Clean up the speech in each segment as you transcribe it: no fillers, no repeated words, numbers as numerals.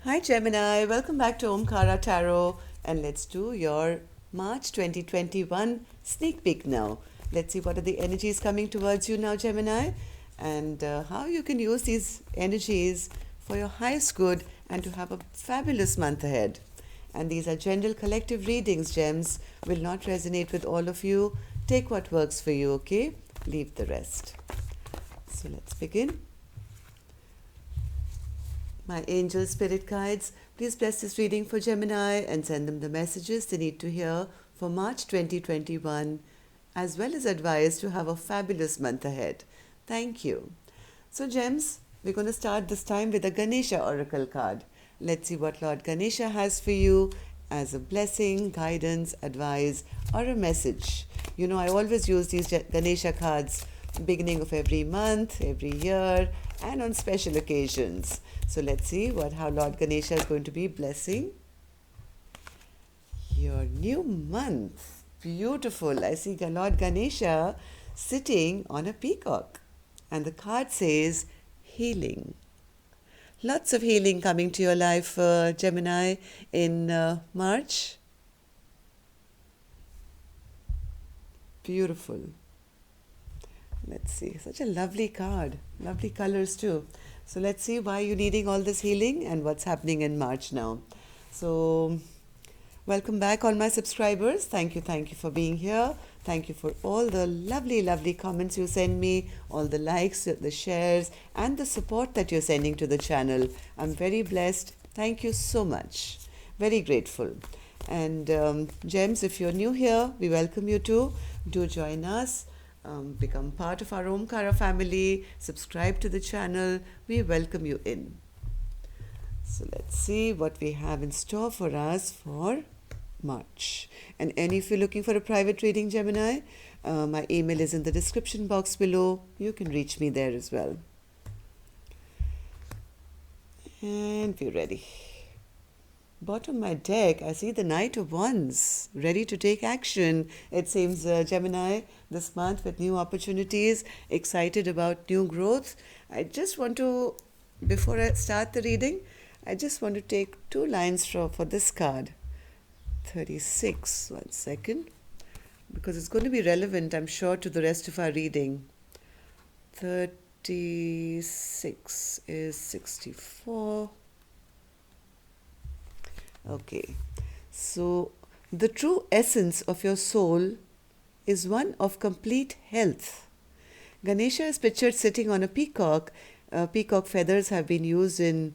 Hi Gemini, welcome back to Omkara Tarot and let's do your March 2021 sneak peek now. Let's see what are the energies coming towards you now, Gemini, and how you can use these energies for your highest good and to have a fabulous month ahead. And these are general collective readings, gems, will not resonate with all of you. Take what works for you, okay? Leave the rest. So let's begin. My angel spirit guides, please bless this reading for Gemini and send them the messages they need to hear for March 2021, as well as advice to have a fabulous month ahead. Thank you. So, Gems, we're going to start this time with a Ganesha Oracle card. Let's see what Lord Ganesha has for you as a blessing, guidance, advice, or a message. You know, I always use these Ganesha cards beginning of every month, every year, and on special occasions. So let's see how Lord Ganesha is going to be blessing your new month. Beautiful. I see Lord Ganesha sitting on a peacock. And the card says healing. Lots of healing coming to your life, Gemini, in March. Beautiful. Let's see. Such a lovely card. Lovely colors too. So let's see why you're needing all this healing and what's happening in March now. So welcome back, all my subscribers. Thank you for being here. Thank you for all the lovely comments you send me, all the likes, the shares, and the support that you're sending to the channel. I'm very blessed. Thank you so much. Very grateful. And Gems, if you're new here, we welcome you too. Do join us. Become part of our Omkara family, subscribe to the channel. We welcome you in. So let's see what we have in store for us for March. And if you're looking for a private reading, Gemini, my email is in the description box below. You can reach me there as well. And we're ready. Bottom of my deck, I see the Knight of Wands, ready to take action. It seems Gemini this month with new opportunities, excited about new growth. I just want to, before I start the reading, I just want to take two lines for this card. 36, 1 second, because it's going to be relevant, I'm sure, to the rest of our reading. 36 is 64. Okay, so the true essence of your soul is one of complete health. Ganesha is pictured sitting on a peacock. Peacock feathers have been used in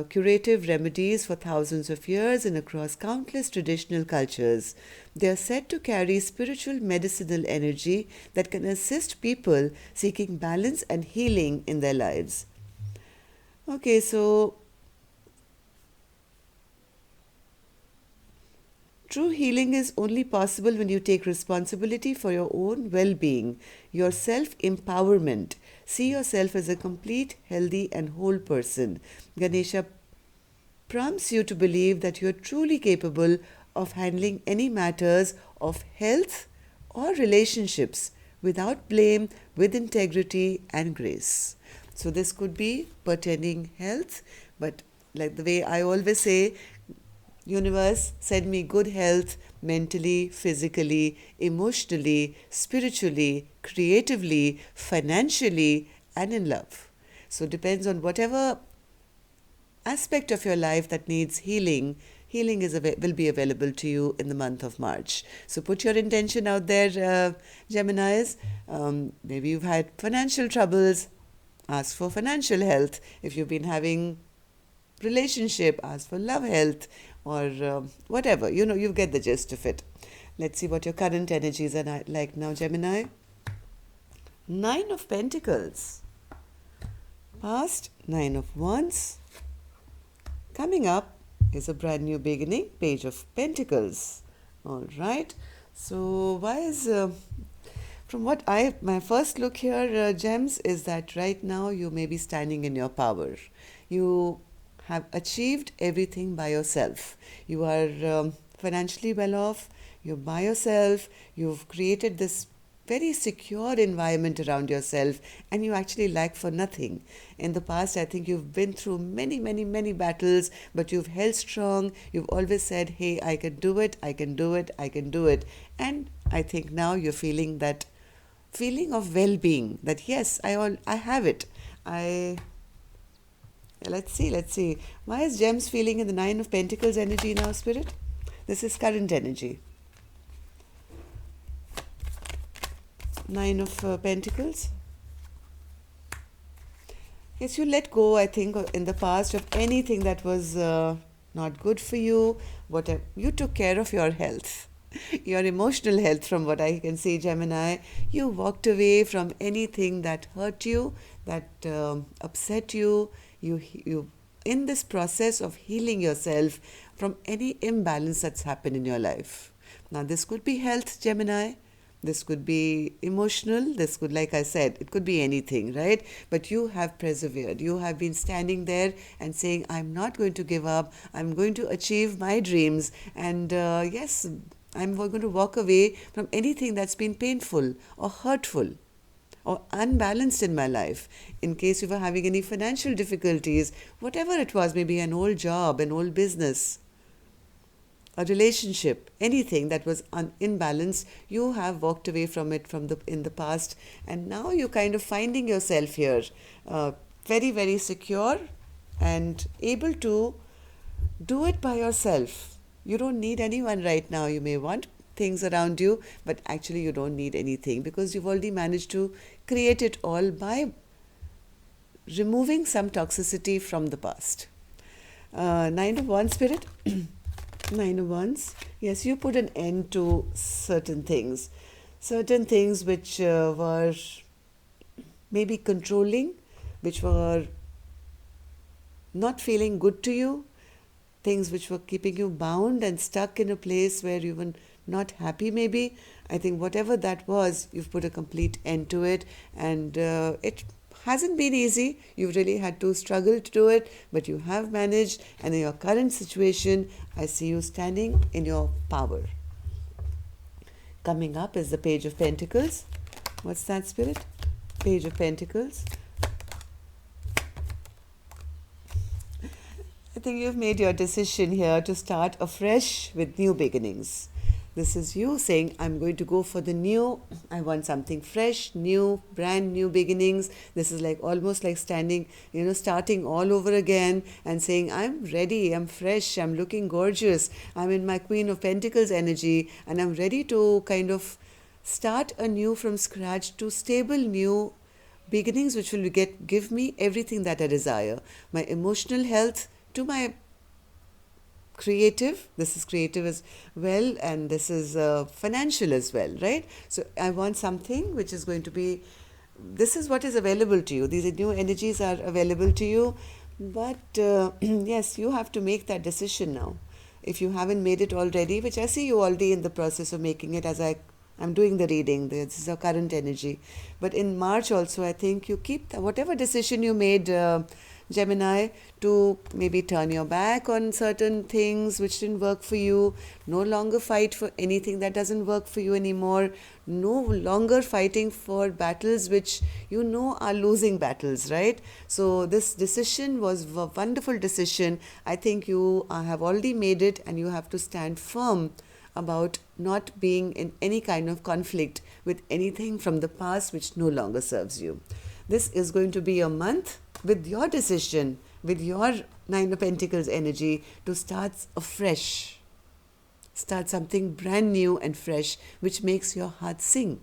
curative remedies for thousands of years and across countless traditional cultures. They are said to carry spiritual medicinal energy that can assist people seeking balance and healing in their lives. Okay, so true healing is only possible when you take responsibility for your own well-being, your self-empowerment. See yourself as a complete, healthy and whole person. Ganesha prompts you to believe that you are truly capable of handling any matters of health or relationships without blame, with integrity and grace. So this could be pertaining health, but like the way I always say, universe, send me good health mentally, physically, emotionally, spiritually, creatively, financially, and in love. So depends on whatever aspect of your life that needs healing. Healing will be available to you in the month of March. So put your intention out there, Geminis. Maybe you've had financial troubles, ask for financial health. If you've been having relationship, ask for love health, or whatever. You know, you get the gist of it. Let's see what your current energies are like now, Gemini. 9 of Pentacles. Past, 9 of Wands. Coming up is a brand new beginning, Page of Pentacles. All right. So why is... from what my first look here, Gems, is that right now you may be standing in your power. You have achieved everything by yourself. You are financially well off, you're by yourself, you've created this very secure environment around yourself, and you actually lack for nothing. In the past, I think you've been through many, many, many battles, but you've held strong. You've always said, hey, I can do it, I can do it, I can do it. And I think now you're feeling that feeling of well-being, that yes, I have it. I let's see. Why is Gems feeling in the Nine of Pentacles energy now, Spirit? This is current energy. Nine of Pentacles. Yes, you let go, I think, in the past of anything that was not good for you. Whatever, you took care of your health, your emotional health, from what I can see, Gemini. You walked away from anything that hurt you, that upset you. You, in this process of healing yourself from any imbalance that's happened in your life. Now, this could be health, Gemini. This could be emotional. This could, like I said, it could be anything, right? But you have persevered. You have been standing there and saying, I'm not going to give up. I'm going to achieve my dreams. And yes, I'm going to walk away from anything that's been painful or hurtful or unbalanced in my life. In case you were having any financial difficulties, whatever it was, maybe an old job, an old business, a relationship, anything that was imbalanced, you have walked away from it in the past, and now you're kind of finding yourself here, very, very secure and able to do it by yourself. You don't need anyone right now. You may want things around you, but actually you don't need anything, because you've already managed to create it all by removing some toxicity from the past. Nine of Wands, Spirit. Nine of Wands. Yes, you put an end to certain things which were maybe controlling, which were not feeling good to you, things which were keeping you bound and stuck in a place where you were not happy maybe. I think whatever that was, you've put a complete end to it, and it hasn't been easy. You've really had to struggle to do it, but you have managed, and in your current situation, I see you standing in your power. Coming up is the Page of Pentacles. What's that, Spirit? Page of Pentacles. I think you've made your decision here to start afresh with new beginnings. This is you saying, I'm going to go for the new. I want something fresh, new, brand new beginnings. This is like almost like standing, starting all over again and saying, I'm ready, I'm fresh, I'm looking gorgeous. I'm in my Queen of Pentacles energy, and I'm ready to kind of start anew from scratch to stable new beginnings which will give me everything that I desire. My emotional health to my creative. This is creative as well, and this is financial as well, right? So I want something which is going to be, this is what is available to you. These new energies are available to you, but yes, you have to make that decision now. If you haven't made it already, which I see you already in the process of making it as I'm doing the reading. This is a current energy. But in March also, I think you keep whatever decision you made, Gemini, to maybe turn your back on certain things which didn't work for you, no longer fight for anything that doesn't work for you anymore, no longer fighting for battles which are losing battles, right? So this decision was a wonderful decision. I think you have already made it, and you have to stand firm about not being in any kind of conflict with anything from the past which no longer serves you. This is going to be a month with your decision, with your Nine of Pentacles energy, to start afresh. Start something brand new and fresh, which makes your heart sing,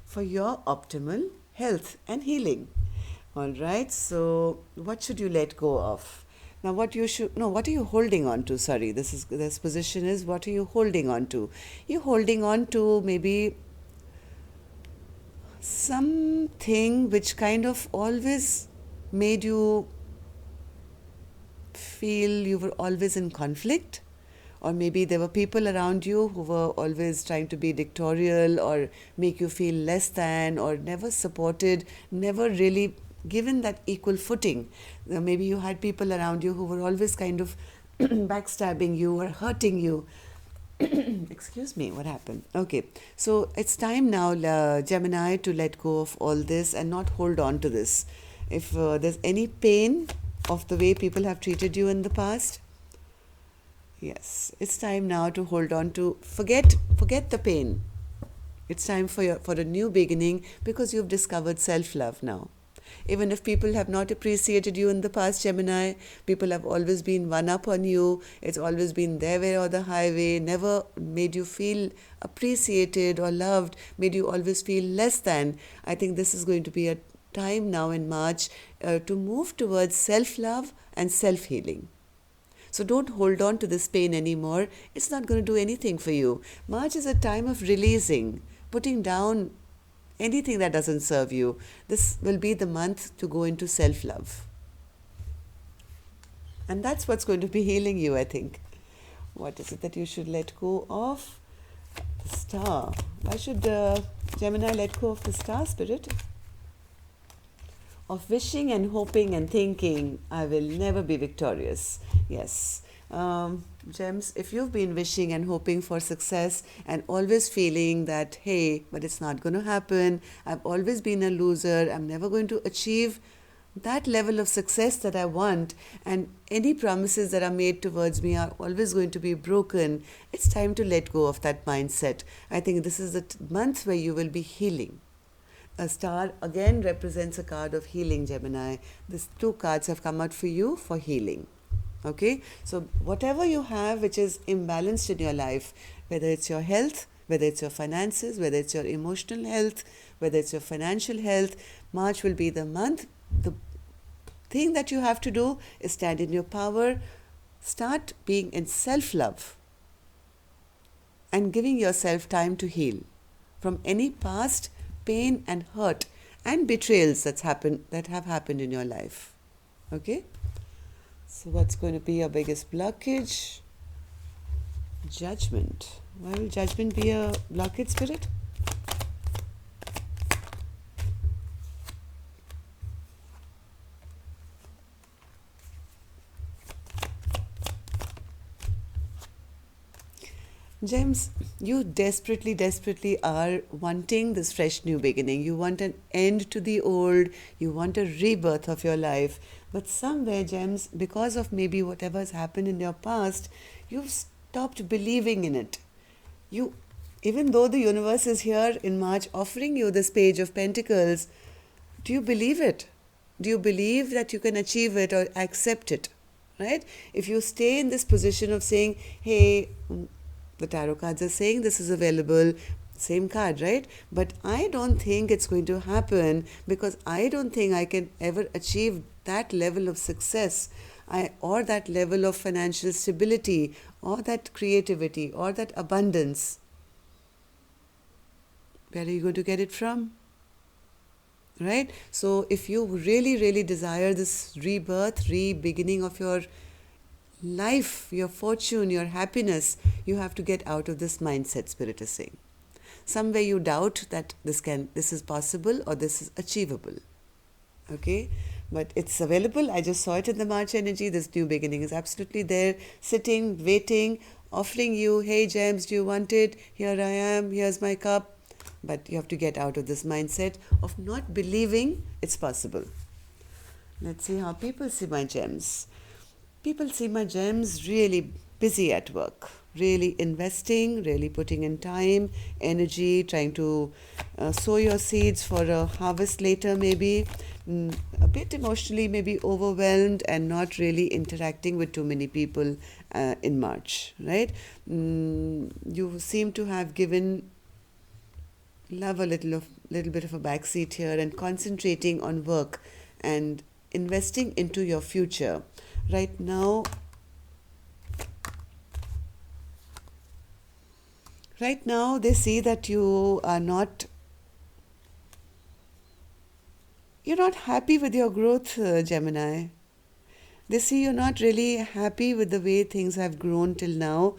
for your optimal health and healing. All right, so what should you let go of? Now, what are you holding on to? Sorry, this position is, what are you holding on to? You're holding on to maybe something which kind of always made you feel you were always in conflict, or maybe there were people around you who were always trying to be dictatorial or make you feel less than, or never supported, never really given that equal footing. Maybe you had people around you who were always kind of backstabbing you or hurting you. Excuse me, what happened? Okay, so it's time now, Gemini, to let go of all this and not hold on to this. If there's any pain of the way people have treated you in the past, yes, it's time now to hold on to forget the pain. It's time for a new beginning because you've discovered self-love now. Even if people have not appreciated you in the past, Gemini, people have always been one up on you. It's always been their way or the highway, never made you feel appreciated or loved, made you always feel less than. I think this is going to be a time now in March to move towards self-love and self-healing. So don't hold on to this pain anymore. It's not going to do anything for you. March is a time of releasing, putting down anything that doesn't serve you. This will be the month to go into self-love. And that's what's going to be healing you, I think. What is it that you should let go of? The star. Why should Gemini let go of the star, Spirit? Of wishing and hoping and thinking, I will never be victorious. Yes. Gems, if you've been wishing and hoping for success and always feeling that, hey, but it's not going to happen, I've always been a loser, I'm never going to achieve that level of success that I want, and any promises that are made towards me are always going to be broken, it's time to let go of that mindset. I think this is the month where you will be healing. A star again represents a card of healing, Gemini. These two cards have come out for you for healing. Okay, so whatever you have which is imbalanced in your life, whether it's your health, whether it's your finances, whether it's your emotional health, whether it's your financial health, March will be the month. The thing that you have to do is stand in your power, start being in self-love and giving yourself time to heal from any past pain and hurt and betrayals that have happened in your life. Okay? So what's going to be your biggest blockage? Judgment. Why will judgment be a blockage, Spirit? Gems, you desperately are wanting this fresh new beginning. You want an end to the old. You want a rebirth of your life. But somewhere, Gems, because of maybe whatever has happened in your past, you've stopped believing in it. Even though the universe is here in March offering you this Page of Pentacles, do you believe it? Do you believe that you can achieve it or accept it? Right? If you stay in this position of saying, hey, the tarot cards are saying this is available, same card, right? But I don't think it's going to happen because I don't think I can ever achieve that level of success or that level of financial stability or that creativity or that abundance. Where are you going to get it from? Right? So if you really desire this rebirth, re-beginning of your life, your fortune, your happiness, you have to get out of this mindset, Spirit is saying. Somewhere you doubt that this is possible or this is achievable. Okay? But it's available. I just saw it in the March energy. This new beginning is absolutely there, sitting, waiting, offering you, hey Gems, do you want it? Here I am, here's my cup. But you have to get out of this mindset of not believing it's possible. Let's see how people see my gems. People see my gems really busy at work, really investing, really putting in time, energy, trying to sow your seeds for a harvest later maybe, a bit emotionally maybe overwhelmed and not really interacting with too many people in March, right? You seem to have given love a little bit of a backseat here and concentrating on work and investing into your future. Right now, they see that you're not happy with your growth, Gemini. They see you're not really happy with the way things have grown till now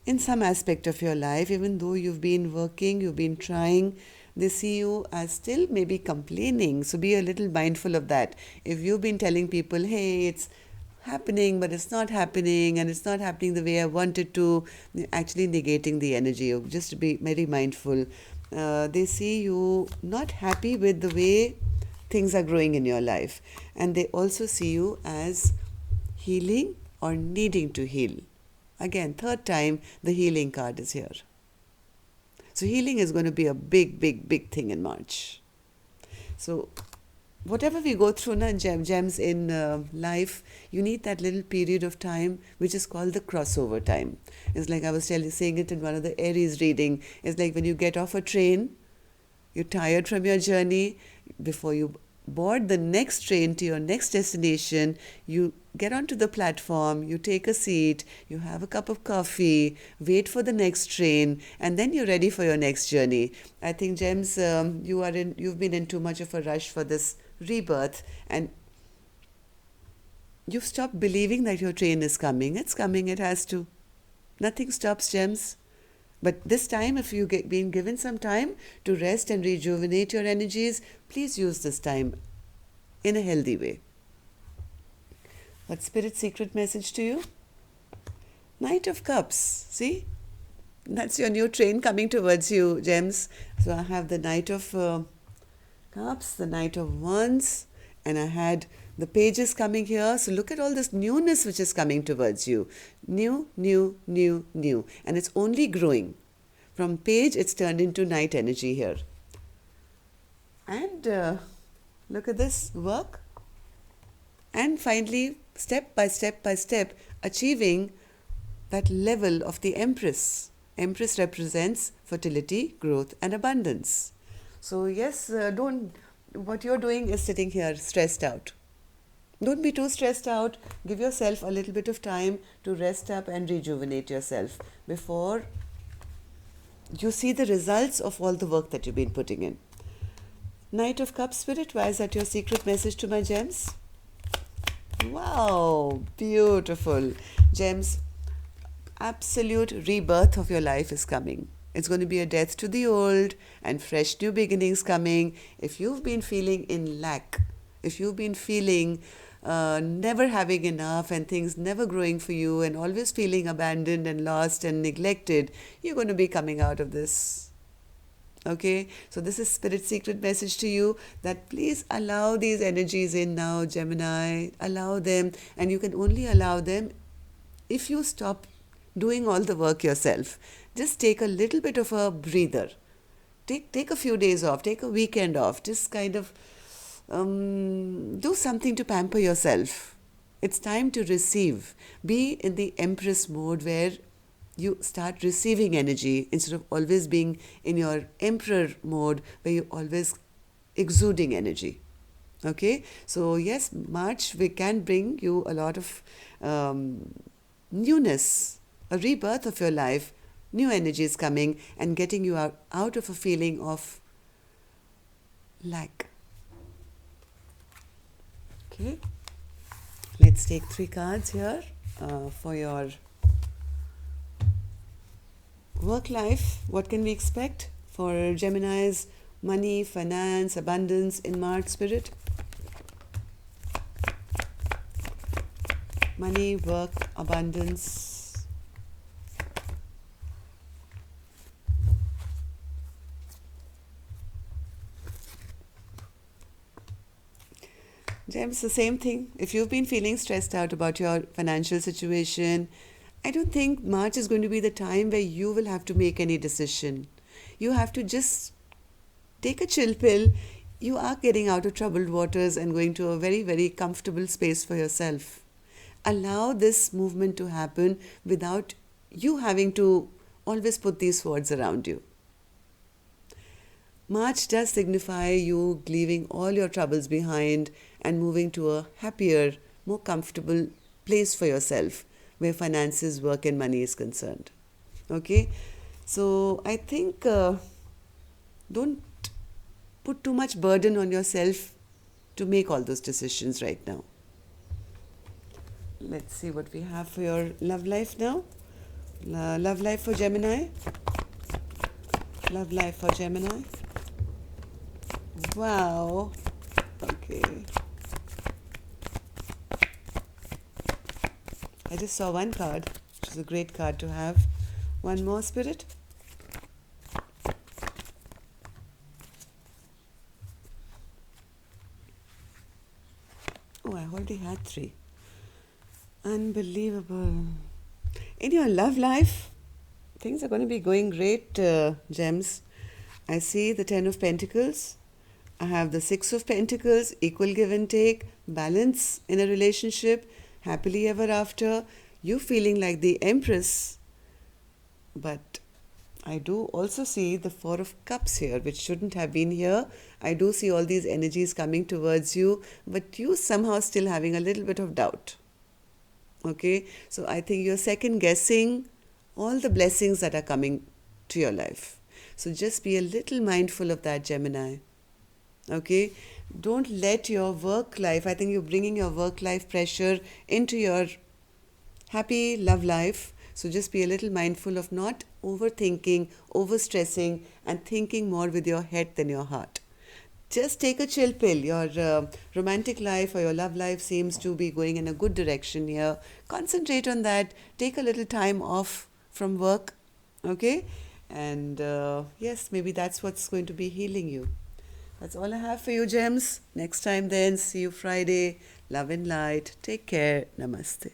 in some aspect of your life, even though you've been working, you've been trying. They see you as still maybe complaining. So be a little mindful of that. If you've been telling people, hey, it's happening, but it's not happening, and it's not happening the way I wanted to, actually negating the energy. Just to be very mindful. They see you not happy with the way things are growing in your life, and they also see you as healing or needing to heal. Again, third time the healing card is here. So healing is going to be a big, big, big thing in March. So whatever we go through na, gems in life, you need that little period of time which is called the crossover time. It's like I was saying it in one of the Aries reading. It's like when you get off a train, you're tired from your journey, before you board the next train to your next destination, you get onto the platform, you take a seat, you have a cup of coffee, wait for the next train, and then you're ready for your next journey. I think, Gems, you've been in too much of a rush for this rebirth, and you've stopped believing that your train is coming. It's coming, it has to. Nothing stops, Gems. But this time, if you've been given some time to rest and rejuvenate your energies, please use this time in a healthy way. What's Spirit's secret message to you? Knight of Cups. See? That's your new train coming towards you, Gems. So I have the Knight of Cups, the Knight of Wands, and I had the pages coming here. So look at all this newness which is coming towards you. New, new, new, new. And it's only growing. From page, it's turned into Knight energy here. And look at this work. And finally, step by step by step, achieving that level of the Empress. Empress represents fertility, growth, and abundance. So yes, what you're doing is sitting here stressed out. Don't be too stressed out. Give yourself a little bit of time to rest up and rejuvenate yourself before you see the results of all the work that you've been putting in. Knight of Cups, Spirit, why is that your secret message to my gems? Wow, beautiful. Gems, absolute rebirth of your life is coming. It's going to be a death to the old and fresh new beginnings coming. If you've been feeling in lack, if you've been feeling never having enough and things never growing for you and always feeling abandoned and lost and neglected, you're going to be coming out of this. Okay, so this is Spirit's secret message to you, that please allow these energies in now, Gemini. Allow them, and you can only allow them if you stop doing all the work yourself. Just take a little bit of a breather. Take a few days off, take a weekend off, just kind of do something to pamper yourself. It's time to receive. Be in the Empress mode where you start receiving energy instead of always being in your Emperor mode where you're always exuding energy. Okay, so yes, March we can bring you a lot of newness, a rebirth of your life, new energy is coming and getting you out of a feeling of lack. Okay, let's take 3 cards here for your work life. What can we expect for Gemini's money, finance, abundance in March, Spirit? Money, work, abundance. James, the same thing. If you've been feeling stressed out about your financial situation, I don't think March is going to be the time where you will have to make any decision. You have to just take a chill pill. You are getting out of troubled waters and going to a very, very comfortable space for yourself. Allow this movement to happen without you having to always put these words around you. March does signify you leaving all your troubles behind and moving to a happier, more comfortable place for yourself where finances, work and money is concerned. Okay? So I think don't put too much burden on yourself to make all those decisions right now. Let's see what we have for your love life now. Love life for Gemini. Love life for Gemini. Wow. Okay. I just saw one card, which is a great card to have. One more, Spirit. Oh, I already had three. Unbelievable. In your love life, things are going to be going great, Gems. I see the Ten of Pentacles. I have the Six of Pentacles, equal give and take, balance in a relationship, happily ever after. You feeling like the Empress, but I do also see the Four of Cups here, which shouldn't have been here. I do see all these energies coming towards you, but you somehow still having a little bit of doubt. Okay, so I think you're second guessing all the blessings that are coming to your life. So just be a little mindful of that, Gemini. Okay, don't let your work life, I think you're bringing your work life pressure into your happy love life. So just be a little mindful of not overthinking, overstressing, and thinking more with your head than your heart. Just take a chill pill. Your romantic life or your love life seems to be going in a good direction here. Concentrate on that. Take a little time off from work. Okay? And yes, maybe that's what's going to be healing you. That's all I have for you, Gems. Next time, then. See you Friday. Love and light. Take care. Namaste.